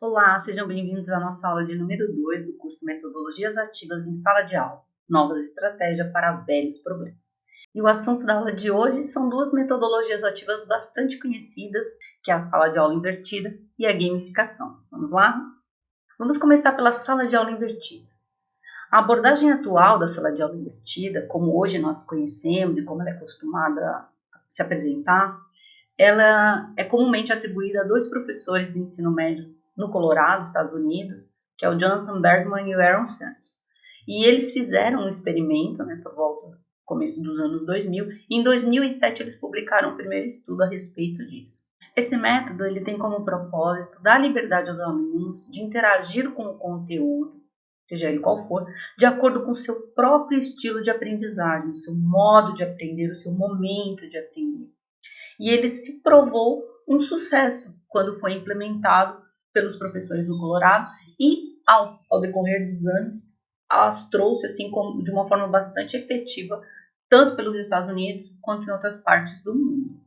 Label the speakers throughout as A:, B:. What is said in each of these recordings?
A: Olá, sejam bem-vindos à nossa aula de número 2 do curso Metodologias Ativas em Sala de Aula, Novas Estratégias para Velhos Problemas. E o assunto da aula de hoje são duas metodologias ativas bastante conhecidas, que é a sala de aula invertida e a gamificação. Vamos lá? Vamos começar pela sala de aula invertida. A abordagem atual da sala de aula invertida, como hoje nós conhecemos e como ela é acostumada a se apresentar, ela é comumente atribuída a dois professores do ensino médio no Colorado, Estados Unidos, que é o Jonathan Bergman e o Aaron Sanders. E eles fizeram um experimento, por volta do começo dos anos 2000, e em 2007 eles publicaram o primeiro estudo a respeito disso. Esse método ele tem como propósito dar liberdade aos alunos de interagir com o conteúdo, seja ele qual for, de acordo com o seu próprio estilo de aprendizagem, o seu modo de aprender, o seu momento de aprender. E ele se provou um sucesso quando foi implementado pelos professores no Colorado e, ao decorrer dos anos, as trouxe assim de uma forma bastante efetiva, tanto pelos Estados Unidos quanto em outras partes do mundo.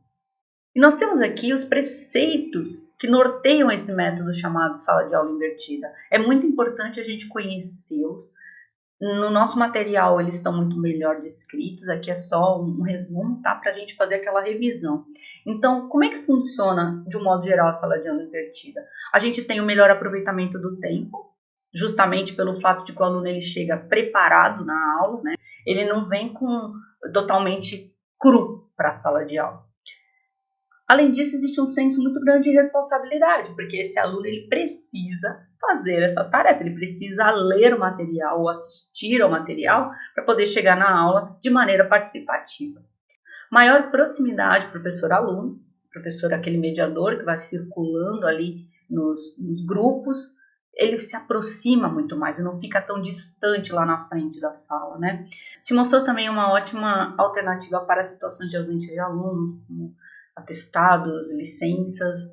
A: E nós temos aqui os preceitos que norteiam esse método chamado sala de aula invertida. É muito importante a gente conhecê-los. No nosso material eles estão muito melhor descritos, aqui é só um resumo, tá? Para a gente fazer aquela revisão. Então, como é que funciona, de um modo geral, a sala de aula invertida? A gente tem o melhor aproveitamento do tempo, justamente pelo fato de que o aluno ele chega preparado na aula, né? Ele não vem totalmente cru para a sala de aula. Além disso, existe um senso muito grande de responsabilidade, porque esse aluno ele precisa fazer essa tarefa, ele precisa ler o material ou assistir ao material para poder chegar na aula de maneira participativa. Maior proximidade professor-aluno, professor é aquele mediador que vai circulando ali nos grupos, ele se aproxima muito mais e não fica tão distante lá na frente da sala, né? Se mostrou também uma ótima alternativa para situações de ausência de aluno, como atestados, licenças,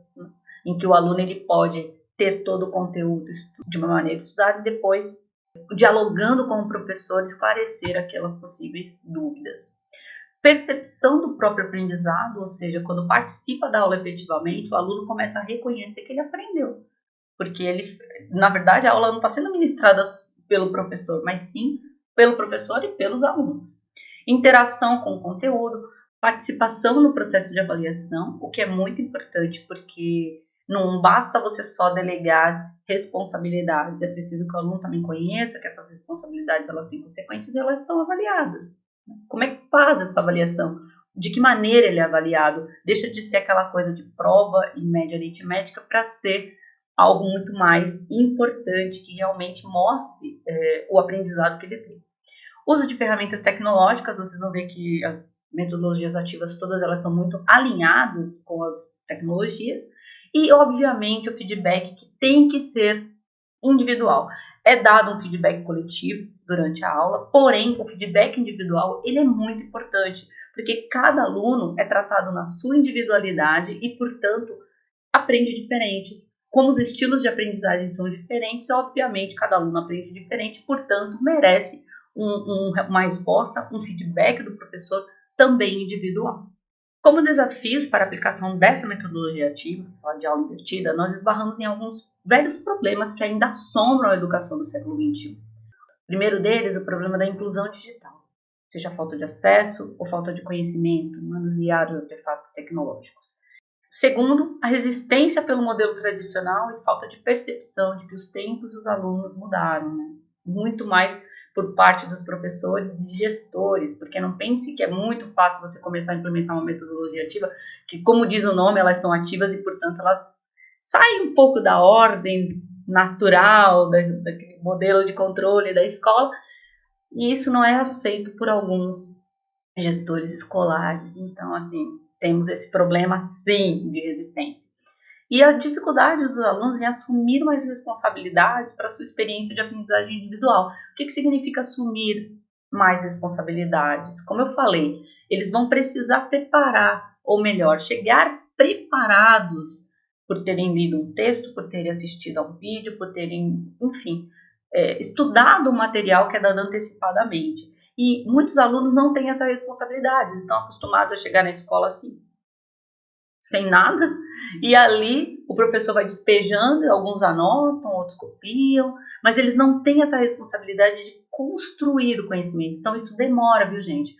A: em que o aluno ele pode ter todo o conteúdo de uma maneira estudada e depois, dialogando com o professor, esclarecer aquelas possíveis dúvidas. Percepção do próprio aprendizado, ou seja, quando participa da aula efetivamente, o aluno começa a reconhecer que ele aprendeu, porque ele, na verdade, a aula não está sendo ministrada pelo professor, mas sim pelo professor e pelos alunos. Interação com o conteúdo, participação no processo de avaliação, o que é muito importante, porque não basta você só delegar responsabilidades, é preciso que o aluno também conheça que essas responsabilidades elas têm consequências e elas são avaliadas. Como é que faz essa avaliação? De que maneira ele é avaliado? Deixa de ser aquela coisa de prova e média aritmética para ser algo muito mais importante, que realmente mostre o aprendizado que ele tem. Uso de ferramentas tecnológicas, vocês vão ver que as metodologias ativas, todas elas são muito alinhadas com as tecnologias e, obviamente, o feedback que tem que ser individual. É dado um feedback coletivo durante a aula, porém, o feedback individual ele é muito importante, porque cada aluno é tratado na sua individualidade e, portanto, aprende diferente. Como os estilos de aprendizagem são diferentes, obviamente, cada aluno aprende diferente, portanto, merece uma resposta, um feedback do professor também individual. Como desafios para a aplicação dessa metodologia ativa, sala de aula invertida, nós esbarramos em alguns velhos problemas que ainda assombram a educação do século XXI. O primeiro deles, o problema da inclusão digital, seja falta de acesso ou falta de conhecimento, manusear de artefatos tecnológicos. Segundo, a resistência pelo modelo tradicional e falta de percepção de que os tempos dos alunos mudaram, muito mais por parte dos professores e gestores, porque não pense que é muito fácil você começar a implementar uma metodologia ativa, que, como diz o nome, elas são ativas e, portanto, elas saem um pouco da ordem natural, daquele modelo de controle da escola, e isso não é aceito por alguns gestores escolares. Então, assim, temos esse problema, sim, de resistência. E a dificuldade dos alunos em assumir mais responsabilidades para a sua experiência de aprendizagem individual. O que significa assumir mais responsabilidades? Como eu falei, eles vão precisar preparar, ou melhor, chegar preparados por terem lido um texto, por terem assistido a um vídeo, por terem, enfim, estudado o material que é dado antecipadamente. E muitos alunos não têm essa responsabilidade, eles estão acostumados a chegar na escola assim. sem nada, e ali o professor vai despejando, e alguns anotam, outros copiam, mas eles não têm essa responsabilidade de construir o conhecimento. Então isso demora, viu, gente?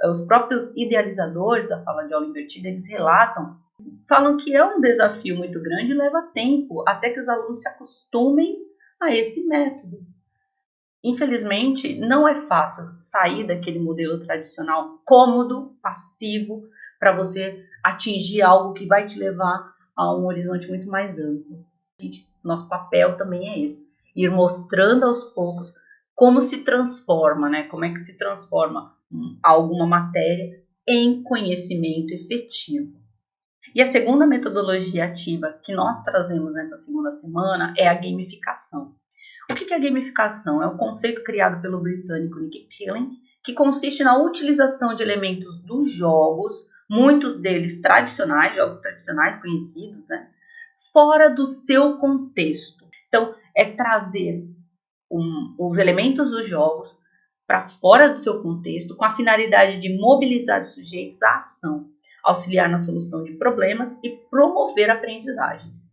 A: Os próprios idealizadores da sala de aula invertida, eles relatam, falam que é um desafio muito grande e leva tempo até que os alunos se acostumem a esse método. Infelizmente, não é fácil sair daquele modelo tradicional cômodo, passivo, para você atingir algo que vai te levar a um horizonte muito mais amplo. Nosso papel também é esse, ir mostrando aos poucos como se transforma, né? Como é que se transforma alguma matéria em conhecimento efetivo. E a segunda metodologia ativa que nós trazemos nessa segunda semana é a gamificação. O que é a gamificação? É um conceito criado pelo britânico Nick Pilling, que consiste na utilização de elementos dos jogos, muitos deles tradicionais, jogos tradicionais conhecidos, né, fora do seu contexto. Então, é trazer os elementos dos jogos para fora do seu contexto, com a finalidade de mobilizar os sujeitos à ação, auxiliar na solução de problemas e promover aprendizagens.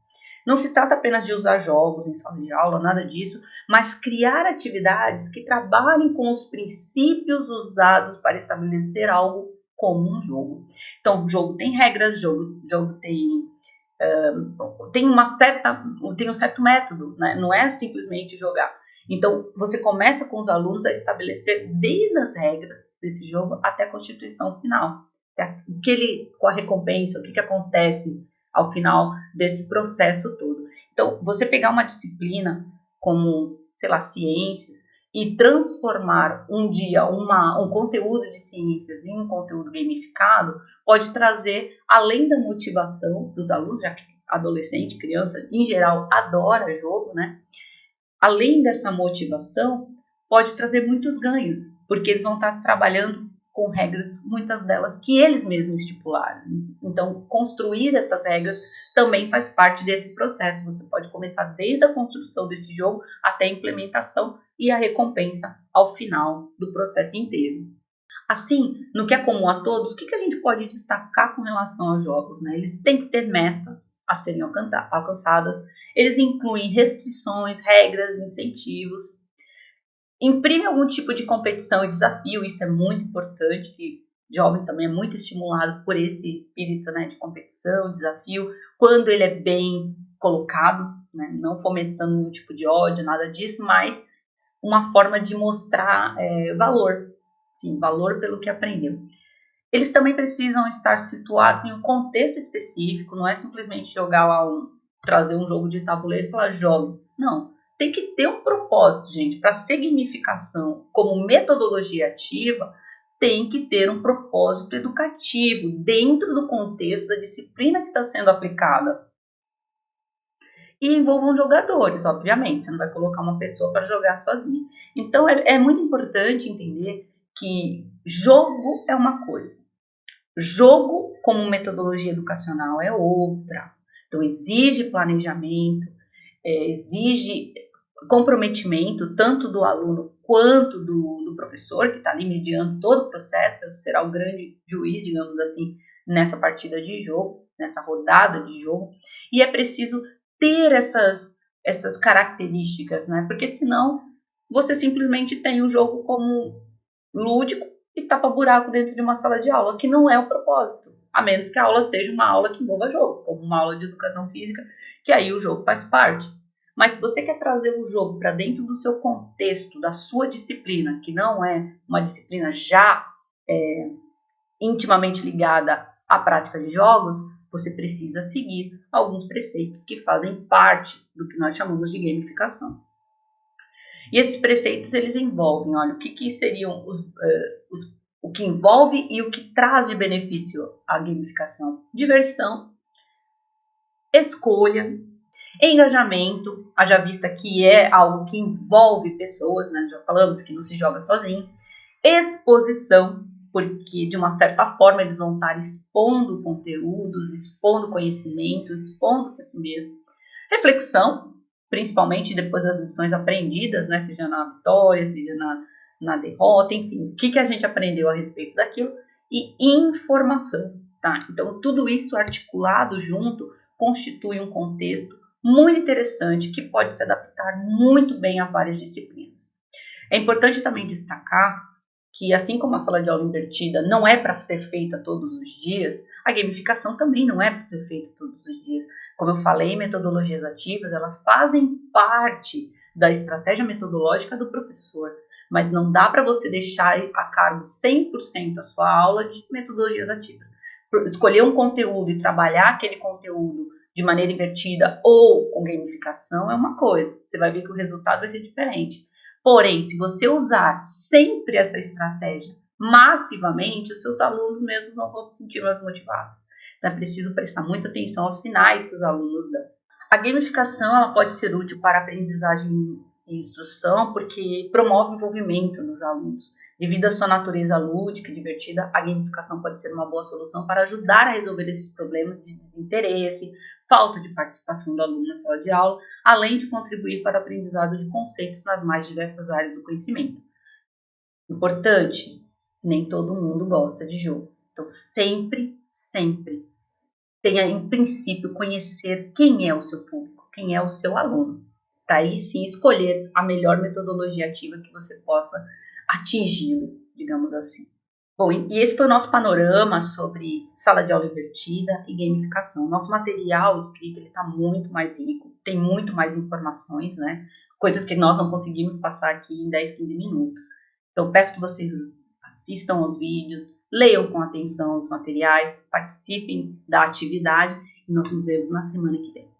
A: Não se trata apenas de usar jogos em sala de aula, nada disso, mas criar atividades que trabalhem com os princípios usados para estabelecer algo como um jogo. Então, o jogo tem regras, o jogo tem um certo método, né? Não é simplesmente jogar. Então, você começa com os alunos a estabelecer desde as regras desse jogo até a constituição final. Com a recompensa, o que acontece ao final desse processo todo. Então, você pegar uma disciplina como, sei lá, ciências e transformar um dia um conteúdo de ciências em um conteúdo gamificado pode trazer, além da motivação dos alunos, já que adolescente, criança, em geral, adora jogo, né? Além dessa motivação, pode trazer muitos ganhos, porque eles vão estar trabalhando com regras, muitas delas que eles mesmos estipularam. Então, construir essas regras também faz parte desse processo. Você pode começar desde a construção desse jogo até a implementação e a recompensa ao final do processo inteiro. Assim, no que é comum a todos, o que a gente pode destacar com relação aos jogos, né? Eles têm que ter metas a serem alcançadas, eles incluem restrições, regras, incentivos, imprime algum tipo de competição e desafio, isso é muito importante, que jovem também é muito estimulado por esse espírito, né, de competição, desafio, quando ele é bem colocado, né, não fomentando nenhum tipo de ódio, nada disso, mas uma forma de mostrar valor, sim, valor pelo que aprendeu. Eles também precisam estar situados em um contexto específico, não é simplesmente jogar lá trazer um jogo de tabuleiro e falar jogue, não. Tem que ter um propósito, gente. Para ser gamificação como metodologia ativa, tem que ter um propósito educativo dentro do contexto da disciplina que está sendo aplicada. E envolvam jogadores, obviamente. Você não vai colocar uma pessoa para jogar sozinha. Então, é muito importante entender que jogo é uma coisa. Jogo como metodologia educacional é outra. Então, exige planejamento, exige comprometimento tanto do aluno quanto do professor, que está ali mediando todo o processo, será o grande juiz, digamos assim, nessa partida de jogo, nessa rodada de jogo, e é preciso ter essas características, né? Porque senão você simplesmente tem o jogo como lúdico e tapa buraco dentro de uma sala de aula, que não é o propósito, a menos que a aula seja uma aula que envolva jogo, como uma aula de educação física, que aí o jogo faz parte. Mas se você quer trazer o jogo para dentro do seu contexto, da sua disciplina, que não é uma disciplina já intimamente ligada à prática de jogos, você precisa seguir alguns preceitos que fazem parte do que nós chamamos de gamificação. E esses preceitos, eles envolvem, olha, o que seriam o que envolve e o que traz de benefício a gamificação? Diversão, escolha, engajamento, haja vista que é algo que envolve pessoas, né? Já falamos que não se joga sozinho. Exposição, porque de uma certa forma eles vão estar expondo conteúdos, expondo conhecimento, expondo-se a si mesmo. Reflexão, principalmente depois das lições aprendidas, né? Seja na vitória, seja na derrota, enfim, o que a gente aprendeu a respeito daquilo. E informação. tá? Então, tudo isso articulado junto constitui um contexto muito interessante que pode se adaptar muito bem a várias disciplinas. É importante também destacar que, assim como a sala de aula invertida não é para ser feita todos os dias, a gamificação também não é para ser feita todos os dias. Como eu falei, metodologias ativas, elas fazem parte da estratégia metodológica do professor, mas não dá para você deixar a cargo 100% a sua aula de metodologias ativas. Escolher um conteúdo e trabalhar aquele conteúdo de maneira invertida ou com gamificação é uma coisa, você vai ver que o resultado vai ser diferente. Porém, se você usar sempre essa estratégia massivamente, os seus alunos mesmos não vão se sentir mais motivados. Então, é preciso prestar muita atenção aos sinais que os alunos dão. A gamificação ela pode ser útil para aprendizagem e instrução porque promove o envolvimento dos alunos. Devido à sua natureza lúdica e divertida, a gamificação pode ser uma boa solução para ajudar a resolver esses problemas de desinteresse, falta de participação do aluno na sala de aula, além de contribuir para o aprendizado de conceitos nas mais diversas áreas do conhecimento. Importante, nem todo mundo gosta de jogo. Então, sempre tenha em princípio conhecer quem é o seu público, quem é o seu aluno, para aí sim escolher a melhor metodologia ativa que você possa atingi-lo, digamos assim. Bom, e esse foi o nosso panorama sobre sala de aula invertida e gamificação. Nosso material escrito está muito mais rico, tem muito mais informações, né? Coisas que nós não conseguimos passar aqui em 10, 15 minutos. Então, peço que vocês assistam aos vídeos, leiam com atenção os materiais, participem da atividade e nós nos vemos na semana que vem.